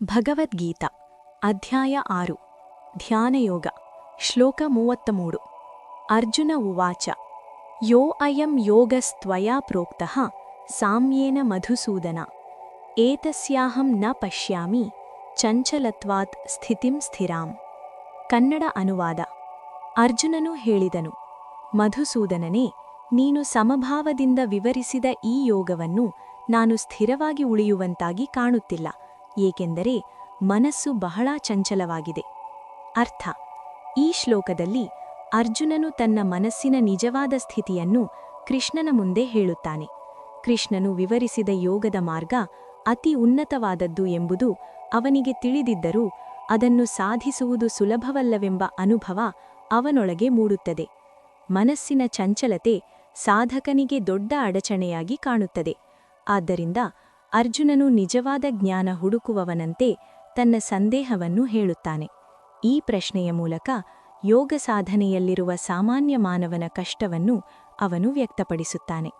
ಭಗವದ್ಗೀತಾ ಅಧ್ಯಾಯ 6 ಧ್ಯಾನಯೋಗ ಶ್ಲೋಕ 33 ಅರ್ಜುನ ಉವಾಚ ಯೋ ಅಯಂ ಯೋಗಸ್ತ್ವಯಾ ಪ್ರೋಕ್ತಃ ಸಾಮ್ಯೇನ ಮಧುಸೂದನ ಏತಸ್ಯಾಹಂ ನ ಪಶ್ಯಾಮಿ ಚಂಚಲತ್ವಾತ್ ಸ್ಥಿತಿಂ ಸ್ಥಿರಾಂ. ಕನ್ನಡ ಅನುವಾದ. ಅರ್ಜುನನು ಹೇಳಿದನು, ಮಧುಸೂದನನೇ, ನೀನು ಸಮಭಾವದಿಂದ ವಿವರಿಸಿದ ಈ ಯೋಗವನ್ನು ನಾನು ಸ್ಥಿರವಾಗಿ ಉಳಿಯುವಂತಾಗಿ ಕಾಣುತ್ತಿಲ್ಲ, ಏಕೆಂದರೆ ಮನಸ್ಸು ಬಹಳ ಚಂಚಲವಾಗಿದೆ. ಅರ್ಥ: ಈ ಶ್ಲೋಕದಲ್ಲಿ ಅರ್ಜುನನು ತನ್ನ ಮನಸ್ಸಿನ ನಿಜವಾದ ಸ್ಥಿತಿಯನ್ನು ಕೃಷ್ಣನ ಮುಂದೆ ಹೇಳುತ್ತಾನೆ. ಕೃಷ್ಣನು ವಿವರಿಸಿದ ಯೋಗದ ಮಾರ್ಗ ಅತಿ ಉನ್ನತವಾದದ್ದು ಎಂಬುದು ಅವನಿಗೆ ತಿಳಿದಿದ್ದರೂ ಅದನ್ನು ಸಾಧಿಸುವುದು ಸುಲಭವಲ್ಲವೆಂಬ ಅನುಭವ ಅವನೊಳಗೆ ಮೂಡುತ್ತದೆ. ಮನಸ್ಸಿನ ಚಂಚಲತೆ ಸಾಧಕನಿಗೆ ದೊಡ್ಡ ಅಡಚಣೆಯಾಗಿ ಕಾಣುತ್ತದೆ. ಆದ್ದರಿಂದ ಅರ್ಜುನನು ನಿಜವಾದ ಜ್ಞಾನ ಹುಡುಕುವವನಂತೆ ತನ್ನ ಸಂದೇಹವನ್ನು ಹೇಳುತ್ತಾನೆ. ಈ ಪ್ರಶ್ನೆಯ ಮೂಲಕ ಯೋಗ ಸಾಧನೆಯಲ್ಲಿರುವ ಸಾಮಾನ್ಯ ಮಾನವನ ಕಷ್ಟವನ್ನು ಅವನು ವ್ಯಕ್ತಪಡಿಸುತ್ತಾನೆ.